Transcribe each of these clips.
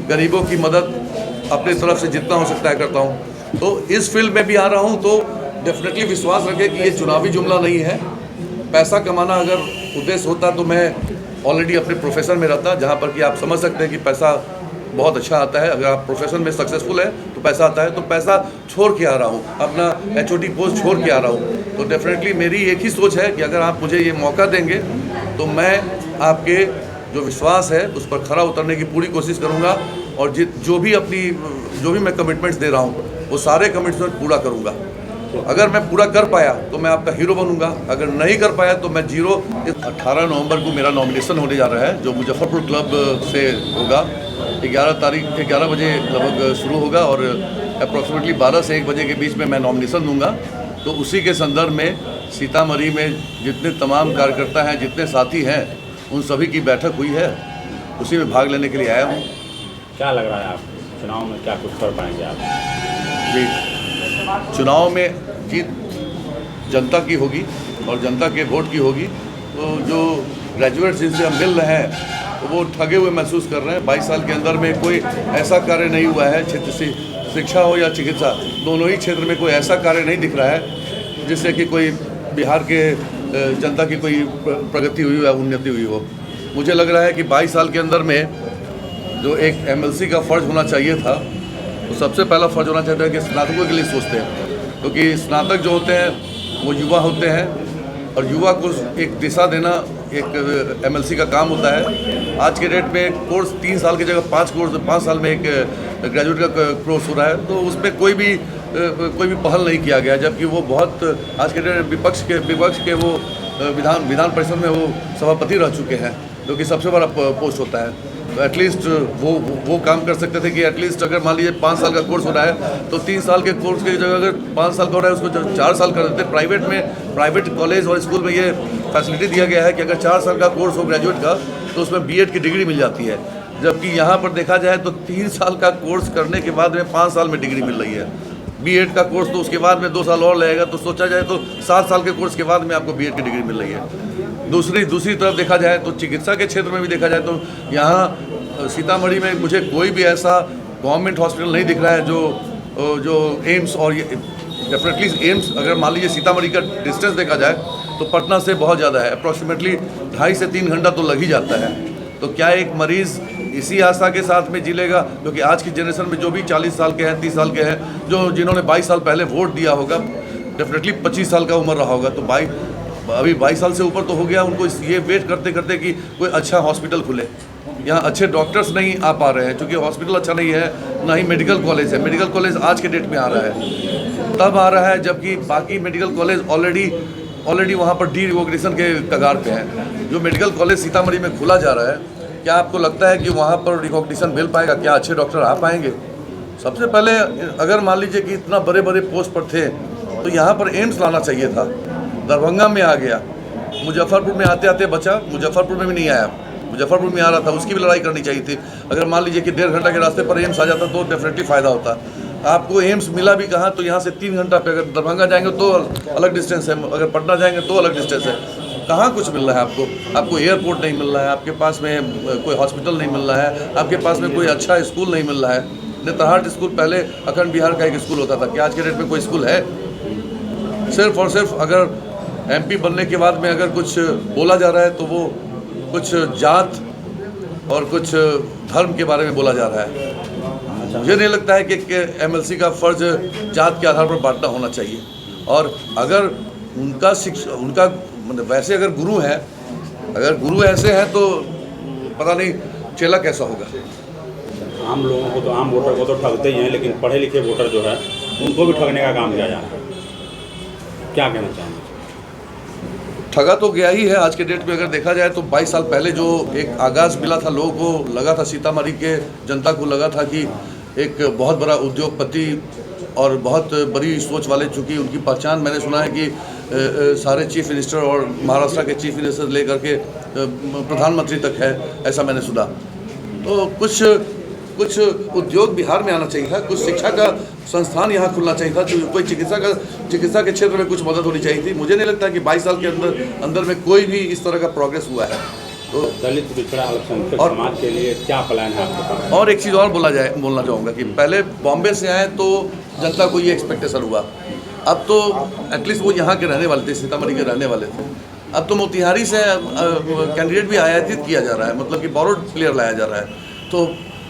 गरीबों की मदद अपनी तरफ से जितना हो सकता है करता हूँ। तो इस फील्ड में भी आ रहा हूँ तो डेफिनेटली विश्वास रखें कि ये चुनावी जुमला नहीं है। पैसा कमाना अगर उद्देश्य होता तो मैं ऑलरेडी अपने प्रोफेशन में रहता, जहाँ पर कि आप समझ सकते हैं कि पैसा बहुत अच्छा आता है। अगर आप प्रोफेशन में सक्सेसफुल है तो पैसा आता है। तो पैसा छोड़ के आ रहा हूँ, अपना HOD पोस्ट छोड़ के आ रहा हूँ। तो डेफिनेटली मेरी एक ही सोच है कि अगर आप मुझे ये मौका देंगे तो मैं आपके जो विश्वास है उस पर खरा उतरने की पूरी कोशिश करूँगा और जो भी मैं कमिटमेंट्स दे रहा हूँ वो सारे कमिटमेंट पूरा करूँगा। अगर मैं पूरा कर पाया तो मैं आपका हीरो बनूंगा, अगर नहीं कर पाया तो मैं जीरो। 18 नवंबर को मेरा नॉमिनेशन होने जा रहा है जो मुजफ्फरपुर क्लब से होगा। 11 बजे लगभग शुरू होगा और अप्रॉक्सीमेटली 12 से 1 बजे के बीच में मैं नॉमिनेशन दूंगा। तो उसी के संदर्भ में सीतामढ़ी में जितने तमाम कार्यकर्ता हैं, जितने साथी हैं, उन सभी की बैठक हुई है, उसी में भाग लेने के लिए आया हूँ। क्या लग रहा है आप चुनाव में क्या कुछ कर पाएंगे आप? जी, चुनाव में जीत जनता की होगी और जनता के वोट की होगी। तो जो ग्रेजुएट्स जिनसे हम मिल रहे हैं तो वो ठगे हुए महसूस कर रहे हैं। 22 साल के अंदर में कोई ऐसा कार्य नहीं हुआ है, क्षेत्र से शिक्षा हो या चिकित्सा, दोनों ही क्षेत्र में कोई ऐसा कार्य नहीं दिख रहा है जिससे कि कोई बिहार के जनता की कोई प्रगति हुई या उन्नति हुई हो। मुझे लग रहा है कि 22 साल के अंदर में जो एक MLC का फ़र्ज होना चाहिए था, तो सबसे पहला फ़र्ज होना चाहिए था कि स्नातकों के लिए सोचते हैं, क्योंकि स्नातक जो होते हैं वो युवा होते हैं और युवा को एक दिशा देना एक MLC का काम होता है। आज के डेट में कोर्स 3 साल की जगह 5 साल में एक ग्रेजुएट का कोर्स हो रहा है, तो उसमें कोई भी पहल नहीं किया गया, जबकि वो बहुत आज के डेट में विपक्ष के वो विधान परिषद में वो सभापति रह चुके हैं, जो कि सबसे बड़ा पोस्ट होता है। तो एटलीस्ट वो काम कर सकते थे कि एटलीस्ट अगर मान लीजिए 5 साल का कोर्स हो रहा है तो 3 साल के कोर्स की जगह अगर 5 साल का हो रहा है उसको 4 साल कर देते। प्राइवेट कॉलेज और स्कूल में ये फैसिलिटी दिया गया है कि अगर 4 साल का कोर्स हो ग्रेजुएट का तो उसमें B.Ed की डिग्री मिल जाती है, जबकि यहाँ पर देखा जाए तो 3 साल का कोर्स करने के बाद में 5 साल में डिग्री मिल रही है। B.Ed का कोर्स तो उसके बाद में 2 साल और लगेगा, तो सोचा जाए तो 7 साल के कोर्स के बाद में आपको B.Ed की डिग्री मिल रही है। दूसरी तरफ देखा जाए तो चिकित्सा के क्षेत्र में भी देखा जाए तो यहाँ सीतामढ़ी में मुझे कोई भी ऐसा गवर्नमेंट हॉस्पिटल नहीं दिख रहा है जो एम्स, और ये डेफिनेटली एम्स अगर मान लीजिए सीतामढ़ी का डिस्टेंस देखा जाए तो पटना से बहुत ज़्यादा है, अप्रॉक्सीमेटली 2.5 से 3 घंटा तो लग ही जाता है। तो क्या एक मरीज़ इसी आशा के साथ में जी लेगा, क्योंकि आज की जनरेशन में जो भी 40 साल के हैं, 30 साल के हैं, जिन्होंने 22 साल पहले वोट दिया होगा, डेफिनेटली 25 साल का उम्र रहा होगा, तो अभी 22 साल से ऊपर तो हो गया उनको ये वेट करते करते कि कोई अच्छा हॉस्पिटल खुले। यहाँ अच्छे डॉक्टर्स नहीं आ पा रहे हैं, क्योंकि हॉस्पिटल अच्छा नहीं है, ना ही मेडिकल कॉलेज है। मेडिकल कॉलेज आज के डेट में आ रहा है, तब आ रहा है जबकि बाकी मेडिकल कॉलेज ऑलरेडी वहाँ पर डी-रिकॉग्निशन के कगार पे हैं। जो मेडिकल कॉलेज सीतामढ़ी में खुला जा रहा है, क्या आपको लगता है कि वहाँ पर रिकॉग्निशन मिल पाएगा? क्या अच्छे डॉक्टर आ पाएंगे? सबसे पहले अगर मान लीजिए कि इतना बड़े पोस्ट पर थे तो यहाँ पर एम्स लाना चाहिए था। दरभंगा में आ गया, मुजफ्फरपुर में आते आते बचा, मुजफ्फरपुर में भी नहीं आया, मुजफ्फरपुर में आ रहा था, उसकी भी लड़ाई करनी चाहिए थी। अगर मान लीजिए कि 1.5 घंटा के रास्ते पर एम्स आ जाता तो डेफिनेटली फ़ायदा होता। आपको एम्स मिला भी कहाँ, तो यहाँ से 3 घंटा पे। अगर दरभंगा जाएंगे तो अलग डिस्टेंस है, अगर पटना जाएंगे तो अलग डिस्टेंस है। कहाँ कुछ मिल रहा है आपको एयरपोर्ट नहीं मिल रहा है, आपके पास में कोई हॉस्पिटल नहीं मिल रहा है, आपके पास में कोई अच्छा स्कूल नहीं मिल रहा है। नेतरहाट स्कूल पहले अखंड बिहार का एक स्कूल होता था, क्या आज के डेट में कोई स्कूल है? सिर्फ और सिर्फ अगर MP बनने के बाद में अगर कुछ बोला जा रहा है तो वो कुछ जात और कुछ धर्म के बारे में बोला जा रहा है। मुझे नहीं लगता है कि MLC का फ़र्ज जात के आधार पर बांटना होना चाहिए। और अगर उनका मतलब वैसे अगर गुरु ऐसे हैं तो पता नहीं चेला कैसा होगा। आम लोगों को तो, आम वोटर को तो ठगते ही हैं, लेकिन पढ़े लिखे वोटर जो है उनको भी ठगने का काम किया जा रहा है। क्या कहना चाहेंगे? ठगा तो गया ही है। आज के डेट में अगर देखा जाए तो 22 साल पहले जो एक आगाज़ मिला था, लोगों को लगा था, सीतामढ़ी के जनता को लगा था कि एक बहुत बड़ा उद्योगपति और बहुत बड़ी सोच वाले, चूँकि उनकी पहचान मैंने सुना है कि सारे चीफ मिनिस्टर और महाराष्ट्र के चीफ मिनिस्टर लेकर के प्रधानमंत्री तक है, ऐसा मैंने सुना। तो कुछ उद्योग बिहार में आना चाहिए था, कुछ शिक्षा का संस्थान यहाँ खुलना चाहिए था, कोई चिकित्सा के क्षेत्र में कुछ मदद होनी चाहिए थी। मुझे नहीं लगता कि 22 साल के अंदर में कोई भी इस तरह का प्रोग्रेस हुआ है। तो दलित पिछड़ा अल्पसंख्यक और- समाज के लिए क्या प्लान है आपके पास? और एक चीज़ और बोलना चाहूँगा कि पहले बॉम्बे से आए तो जनता को ये एक्सपेक्टेशन हुआ, अब तो एटलीस्ट वो यहाँ के रहने वाले थे, सीतामढ़ी के रहने वाले थे। अब तो मोतिहारी से कैंडिडेट भी आयातित किया जा रहा है, मतलब कि बोरोड प्लेयर लाया जा रहा है। तो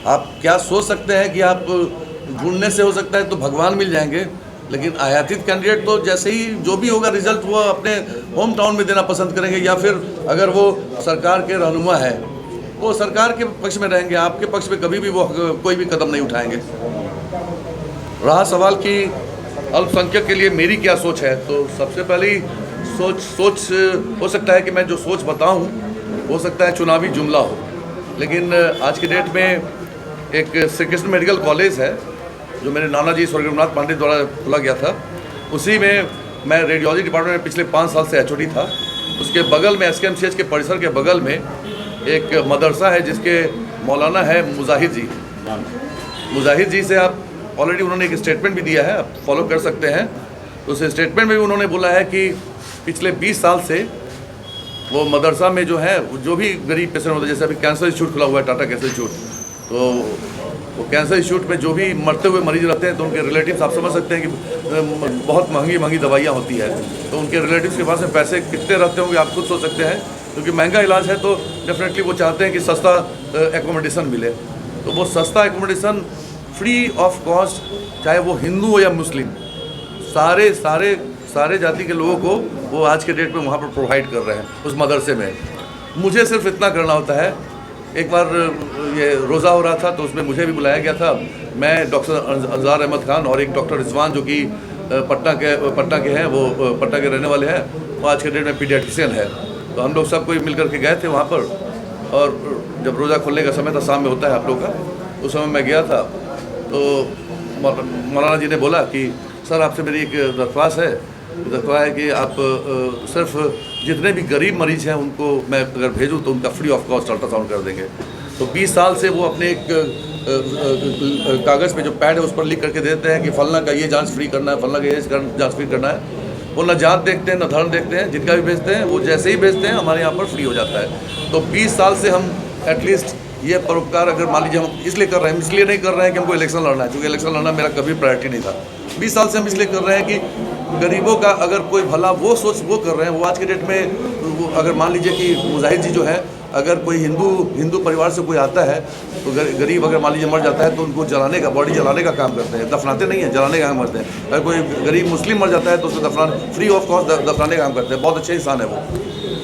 आप क्या सोच सकते हैं कि आप ढूंढने से हो सकता है तो भगवान मिल जाएंगे, लेकिन आयातित कैंडिडेट तो जैसे ही जो भी होगा रिजल्ट वो अपने होम टाउन में देना पसंद करेंगे, या फिर अगर वो सरकार के रहनुमा है वो सरकार के पक्ष में रहेंगे, आपके पक्ष में कभी भी वो कोई भी कदम नहीं उठाएंगे। रहा सवाल कि अल्पसंख्यक के लिए मेरी क्या सोच है, तो सबसे पहली सोच हो सकता है कि मैं जो सोच बताऊं हो सकता है चुनावी जुमला हो, लेकिन आज की डेट में एक श्री कृष्ण मेडिकल कॉलेज है जो मेरे नाना जी स्वर्गीय रघुनाथ पांडे द्वारा खोला गया था, उसी में मैं रेडियोलॉजी डिपार्टमेंट में पिछले 5 साल से एचओडी था। उसके बगल में एसकेएमसीएच के परिसर के बगल में एक मदरसा है जिसके मौलाना है मुजाहिद जी। मुजाहिद जी से आप ऑलरेडी उन्होंने एक स्टेटमेंट भी दिया है, आप फॉलो कर सकते हैं। तो उस स्टेटमेंट में भी उन्होंने बोला है कि पिछले 20 साल से वो मदरसा में जो है जो भी गरीब पेशेंट होते हैं, जैसे अभी कैंसर इंस्टीट्यूट खुला हुआ है टाटा कैंसर इंस्टीट्यूट, तो वो कैंसर इंस्टीट्यूट में जो भी मरते हुए मरीज रहते हैं तो उनके रिलेटिव्स आप समझ सकते हैं कि बहुत महंगी दवाइयाँ होती है, तो उनके रिलेटिव्स के पास में पैसे कितने रहते होंगे आप खुद सोच सकते हैं। क्योंकि महंगा इलाज है तो डेफिनेटली वो चाहते हैं कि सस्ता एकोमोडेशन मिले, तो वो सस्ता एकोमोडेशन फ्री ऑफ कॉस्ट, चाहे वो हिंदू हो या मुस्लिम, सारे जाति के लोगों को वो आज के डेट में वहाँ पर प्रोवाइड कर रहे हैं उस मदरसे में। मुझे सिर्फ इतना करना होता है, एक बार ये रोज़ा हो रहा था तो उसमें मुझे भी बुलाया गया था, मैं डॉक्टर अंजार अहमद खान और एक डॉक्टर रिजवान जो कि पटना के हैं, वो पटना के रहने वाले हैं, वो आज के डेट में पीडियाट्रिशियन है, तो हम लोग सब कोई मिल करके गए थे वहाँ पर। और जब रोज़ा खोलने का समय था, शाम में होता है आप लोग का, उस समय मैं गया था तो मौलाना जी ने बोला कि सर आपसे मेरी एक दरख्वास्त है कि आप सिर्फ जितने भी गरीब मरीज हैं उनको मैं अगर भेजूं तो उनका फ्री ऑफ कॉस्ट अल्ट्रासाउंड कर देंगे। तो 20 साल से वो अपने एक कागज़ पे जो पैड है उस पर लिख करके देते हैं कि फलना का ये जांच फ्री करना है, फलना का ये जांच फ्री करना है। वो न जात देखते हैं न धर्म देखते हैं, जिनका भी भेजते हैं वो जैसे ही भेजते हैं हमारे यहाँ पर फ्री हो जाता है। तो 20 साल से हम एटलीस्ट ये परोपकार अगर मान लीजिए हम इसलिए कर रहे हैं, इसलिए नहीं कर रहे हैं कि हमको इलेक्शन लड़ना है, क्योंकि इलेक्शन लड़ना मेरा कभी प्रायोरिटी नहीं था। 20 साल से हम इसलिए कर रहे हैं कि गरीबों का अगर कोई भला वो सोच वो कर रहे हैं। वो आज के डेट में अगर मान लीजिए कि मुजाहिद जी जो है, अगर कोई हिंदू परिवार से कोई आता है तो गरीब अगर मान लीजिए मर जाता है तो उनको जलाने का, बॉडी जलाने का काम करते हैं, दफनाते नहीं हैं, जलाने का काम करते हैं। अगर कोई गरीब मुस्लिम मर जाता है तो उसको दफनाने फ्री ऑफ कॉस्ट दफनाने का काम करते हैं। बहुत अच्छे इंसान है वो।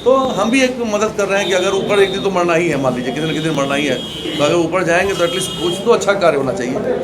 तो हम भी एक मदद कर रहे हैं कि अगर ऊपर एक दिन तो मरना ही है, मान लीजिए किसी न किसी दिन मरना ही है, तो अगर ऊपर जाएंगे तो एटलीस्ट कुछ तो अच्छा कार्य होना चाहिए।